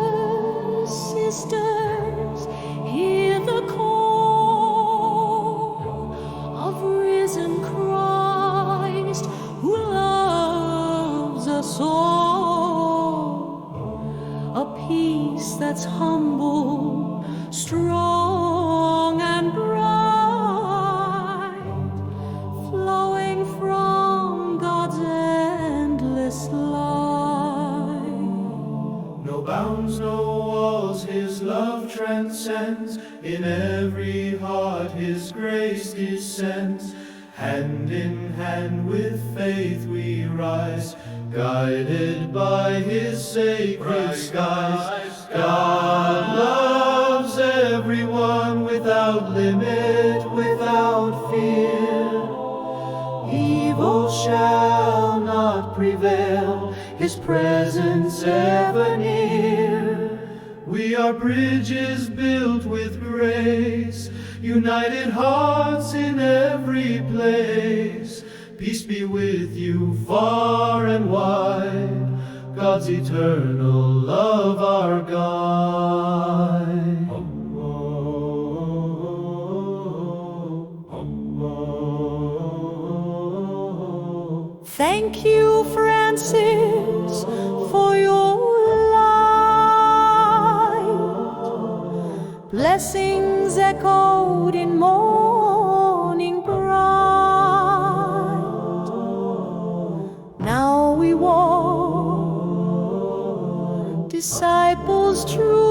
Brothers, sisters, hear the call of risen Christ who loves us all. A peace that's humble, strong and bright, flowing from God's endless light. No bounds, no walls, His love transcends. In every heart His grace descends. Hand in hand with faith we rise, guided by His sacred skies. God loves everyone without limit, without fear. Evil shall not prevail, His presence ever near. We are bridges built with grace, united hearts in every place. Peace be with you far and wide, God's eternal love our guide. Thank you, Francis, for your light. Blessings echoed in morning bright. Now we walk, disciples true,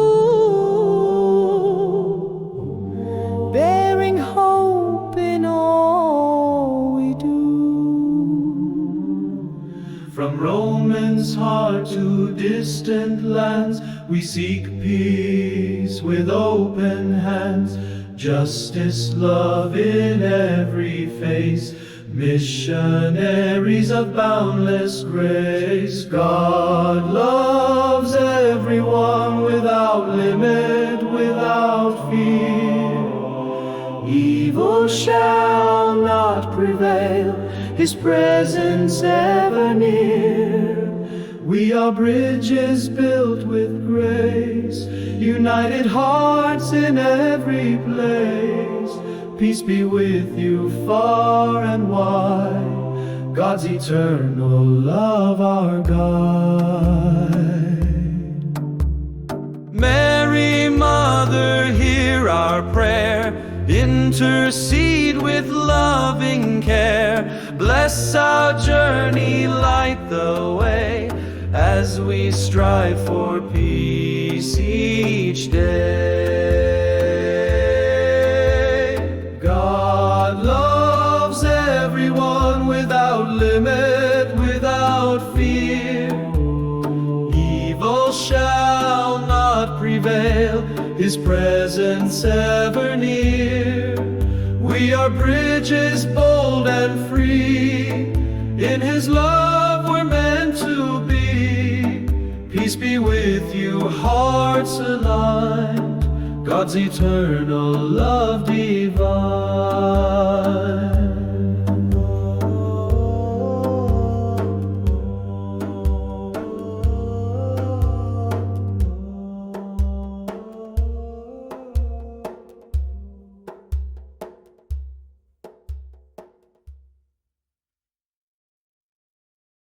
bearing hope in all we do. From Roman's heart to distant lands, we seek peace with open hands. Justice, love in every face, missionaries of boundless grace. God loves everyone without limit, without fear. Evil shall not prevail, His presence ever near. We are bridges built with grace, united hearts in every place. Peace be with you far and wide, God's eternal love our guide. Mary, Mother, hear our prayer. Intercede with loving care. Bless our journey, light the way, as we strive for peace each day. God loves everyone without limit, without fear. Evil shall not prevail, His presence ever near. We are bridges bold and free, in His love we're meant to be. Peace be with you, hearts aligned, God's eternal love divine.